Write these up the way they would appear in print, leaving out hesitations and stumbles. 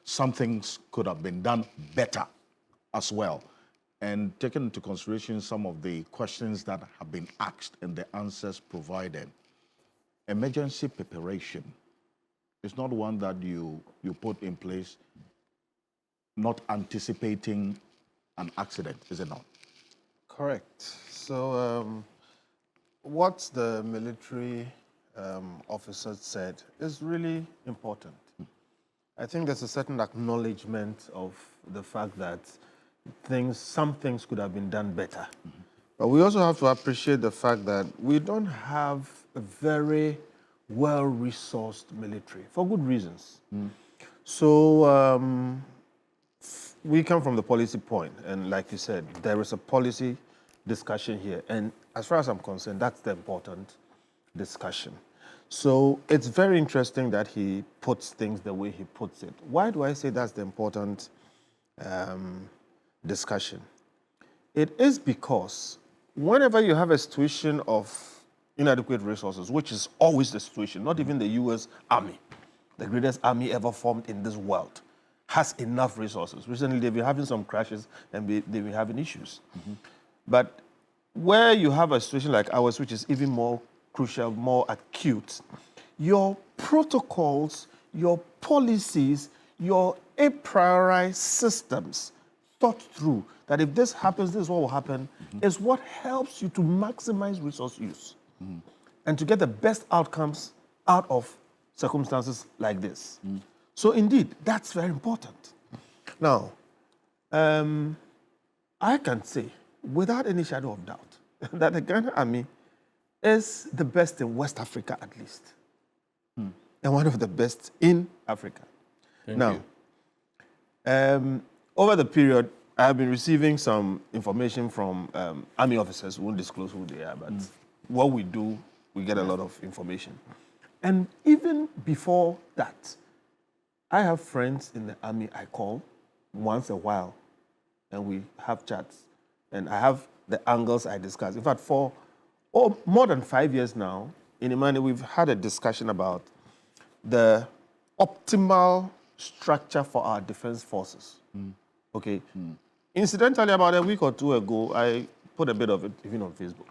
some things could have been done better as well. And taking into consideration some of the questions that have been asked and the answers provided, emergency preparation is not one that you put in place not anticipating an accident, is it not? Correct. So what the military officers said is really important. I think there's a certain acknowledgement of the fact that some things could have been done better. But we also have to appreciate the fact that we don't have a very well-resourced military for good reasons. So we come from the policy point, and like you said, there is a policy discussion here. And as far as I'm concerned, that's the important discussion. So it's very interesting that he puts things the way he puts it. Why do I say that's the important discussion? It is because whenever you have a situation of inadequate resources, which is always the situation, not even the U.S. Army, the greatest army ever formed in this world, has enough resources. Recently, they've been having some crashes and they've been having issues. But where you have a situation like ours, which is even more crucial, more acute, your protocols, your policies, your a priori systems thought through that if this happens, this is what will happen, is what helps you to maximize resource use and to get the best outcomes out of circumstances like this. So indeed, that's very important. Now, I can say, without any shadow of doubt, that the Ghana Army is the best in West Africa, at least, and one of the best in Africa. Now, over the period, I have been receiving some information from Army officers. We won't disclose who they are, but what we do, we get a lot of information. And even before that, I have friends in the Army I call once a while, and we have chats. And I have the angles I discuss. In fact, for more than 5 years now, in Imani, we've had a discussion about the optimal structure for our defense forces. Okay. Incidentally, about a week or two ago, I put a bit of it even on Facebook,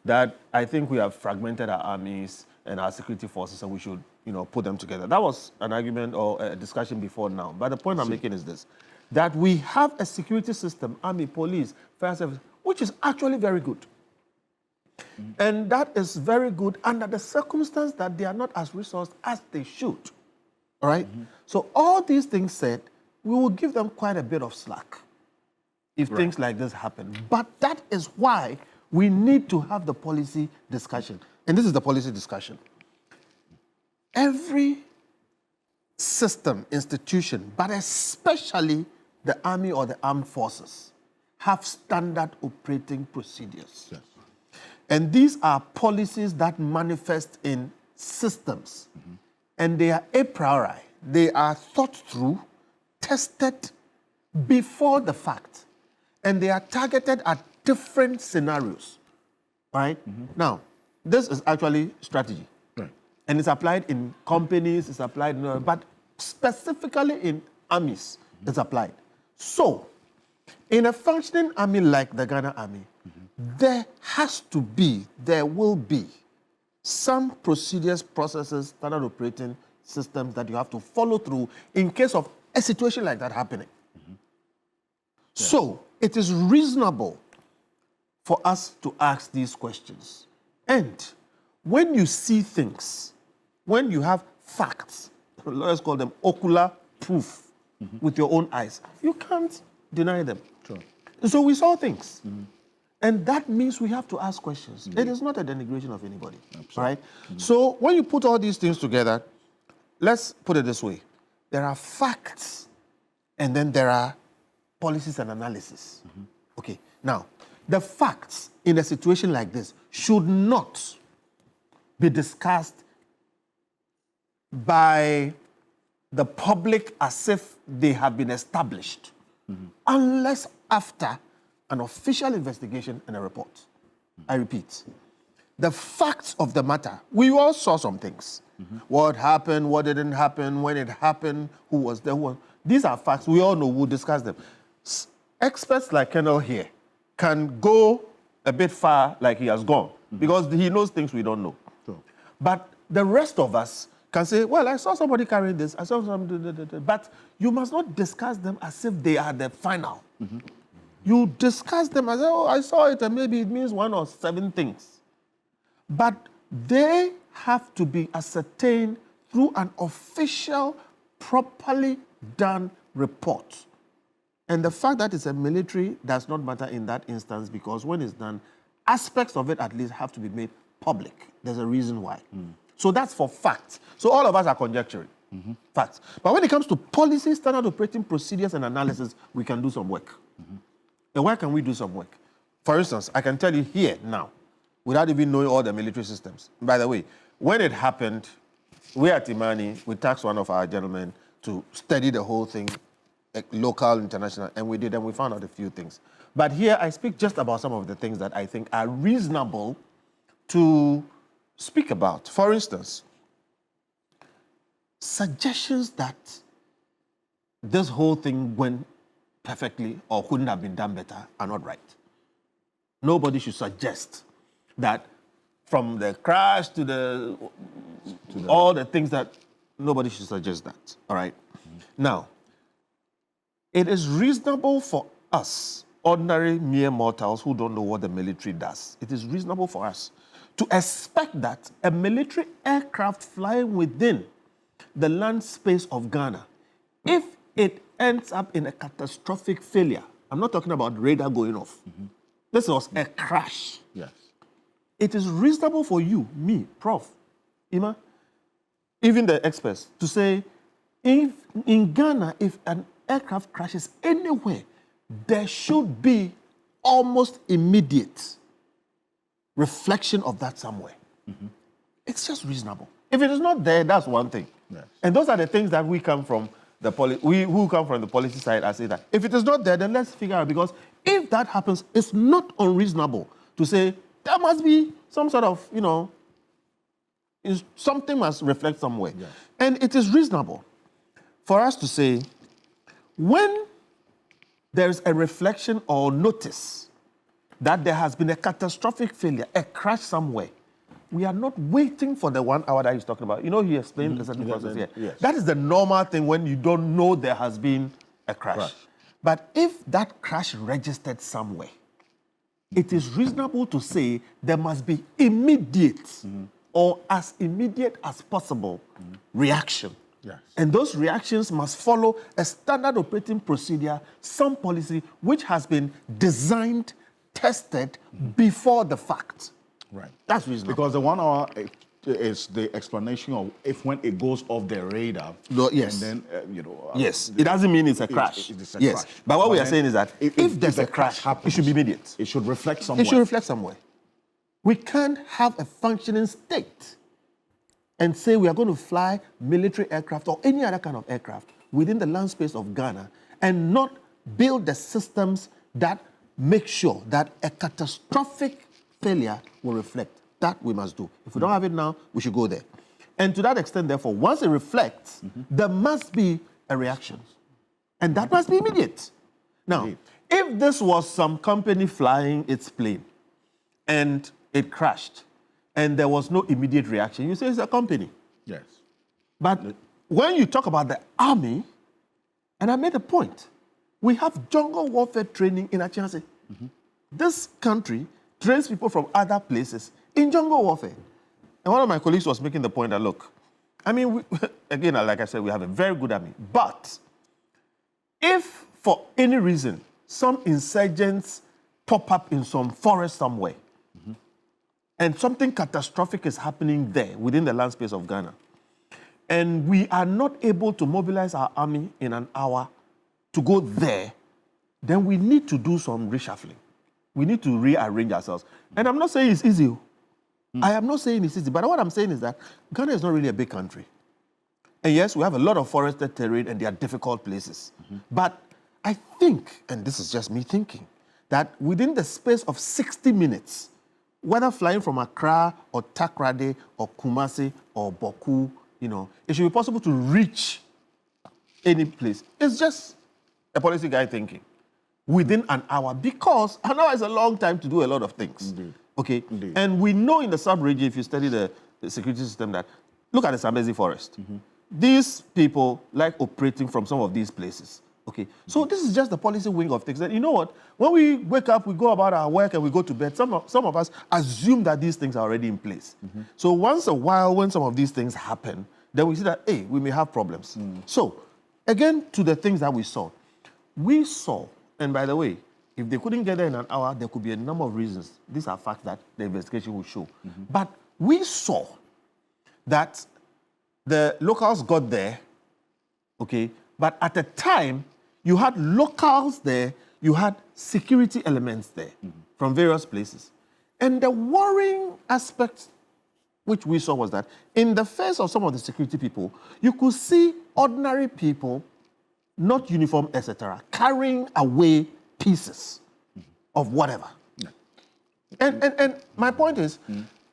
that I think we have fragmented our armies and our security forces, and we should, put them together. That was an argument or a discussion before now. But the point I'm making is this, that we have a security system, army, police, fire service, which is actually very good. And that is very good under the circumstance that they are not as resourced as they should. All right? So all these things said, we will give them quite a bit of slack if things like this happen. But that is why we need to have the policy discussion. And this is the policy discussion. Every system, institution, but especially the army or the armed forces, have standard operating procedures. Yes. And these are policies that manifest in systems. And they are a priori. They are thought through, tested before the fact. And they are targeted at different scenarios. Right? Now, this is actually strategy. And it's applied in companies, it's applied in, but specifically in armies, it's applied. So, in a functioning army like the Ghana Army, there will be some procedures, processes, standard operating systems that you have to follow through in case of a situation like that happening. So, it is reasonable for us to ask these questions. And when you see things, when you have facts, lawyers call them ocular proof with your own eyes, you can't deny them. So we saw things. And that means we have to ask questions. It is not a denigration of anybody. Right? So when you put all these things together, let's put it this way. There are facts, and then there are policies and analysis. Okay. Now, the facts in a situation like this should not be discussed by the public as if they have been established, unless after an official investigation and a report. I repeat, the facts of the matter, we all saw some things. What happened, what didn't happen, when it happened, who was there, these are facts. We all know, we'll discuss them. Experts like Colonel here can go a bit far like he has gone because he knows things we don't know. Sure. But the rest of us can say, well, I saw somebody carrying this, I saw somebody, but you must not discuss them as if they are the final. You discuss them as, oh, I saw it and maybe it means 1 or 7 things. But they have to be ascertained through an official, properly done report. And the fact that it's a military does not matter in that instance because when it's done, aspects of it at least have to be made public. There's a reason why. So that's for facts. So all of us are conjecturing. Facts. But when it comes to policy, standard operating procedures and analysis, we can do some work. And where can we do some work? For instance, I can tell you here now, without even knowing all the military systems. By the way, when it happened, we at Imani, we tasked one of our gentlemen to study the whole thing, like local, international, and we did, and we found out a few things. But here, I speak just about some of the things that I think are reasonable to speak about. For instance, suggestions that this whole thing went perfectly or couldn't have been done better are not right. Nobody should suggest that from the crash to all the things that, nobody should suggest that, all right? Now, it is reasonable for us, ordinary mere mortals who don't know what the military does, it is reasonable for us to expect that a military aircraft flying within the land space of Ghana, if it ends up in a catastrophic failure, I'm not talking about radar going off. This was a crash. Yes. It is reasonable for you, me, Prof, Ima, even the experts, to say, if in Ghana, if an aircraft crashes anywhere, there should be almost immediate reflection of that somewhere. It's just reasonable. If it is not there, that's one thing. Yes. And those are the things that we come from the who come from the policy side. I say that if it is not there, then let's figure out, because if that happens, it's not unreasonable to say there must be some sort of, something must reflect somewhere. Yes. And it is reasonable for us to say, when there's a reflection or notice that there has been a catastrophic failure, a crash somewhere, we are not waiting for the 1 hour that he's talking about. He explained the certain process here. Yes. That is the normal thing when you don't know there has been a crash. But if that crash registered somewhere, it is reasonable to say there must be immediate or as immediate as possible reaction. Yes. And those reactions must follow a standard operating procedure, some policy which has been designed, tested before the fact. Right. That's reasonable. Because the 1 hour is the explanation of if when it goes off the radar. No, yes. And then, yes. It doesn't mean it's a crash. It's a yes. crash. But what we are saying is that if there's a crash, happens, it should be immediate. It should reflect somewhere. It should reflect somewhere. We can't have a functioning state and say we are going to fly military aircraft or any other kind of aircraft within the land space of Ghana and not build the systems that make sure that a catastrophic failure will reflect. That we must do. If we don't have it now, we should go there. And to that extent, therefore, once it reflects, there must be a reaction. And that must be immediate. Now, if this was some company flying its plane and it crashed and there was no immediate reaction, you say it's a company. Yes. But when you talk about the army, and I made a point, we have jungle warfare training in Achanse. This country trains people from other places in jungle warfare. And one of my colleagues was making the point that, look, I mean, again, like I said, we have a very good army. But if for any reason some insurgents pop up in some forest somewhere, and something catastrophic is happening there within the land space of Ghana, and we are not able to mobilize our army in an hour to go there, then we need to do some reshuffling. We need to rearrange ourselves. And I'm not saying it's easy. I am not saying it's easy. But what I'm saying is that Ghana is not really a big country. And yes, we have a lot of forested terrain and they are difficult places. But I think, and this is just me thinking, that within the space of 60 minutes, whether flying from Accra or Takrady or Kumasi or Boku, you know, it should be possible to reach any place. It's just a policy guy thinking within an hour, because an hour is a long time to do a lot of things. Indeed. Okay? Indeed. And we know in the sub-region, if you study the security system, that look at the Zambezi forest. These people like operating from some of these places. Okay, so this is just the policy wing of things. And you know what? When we wake up, we go about our work and we go to bed, some of us assume that these things are already in place. So once a while, when some of these things happen, then we see that, hey, we may have problems. So again, to the things that we saw, and by the way, if they couldn't get there in an hour, there could be a number of reasons. These are facts that the investigation will show. But we saw that the locals got there, okay, but at the time, you had locals there, you had security elements there from various places. And the worrying aspect which we saw was that in the face of some of the security people, you could see ordinary people, not uniform, etc., carrying away pieces of whatever. And my point is,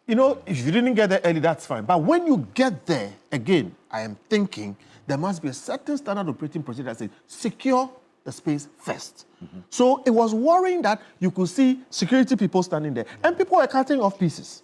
you know, if you didn't get there early, that's fine. But when you get there, again, I am thinking there must be a certain standard operating procedure that says secure the space first. So it was worrying that you could see security people standing there, and people were cutting off pieces.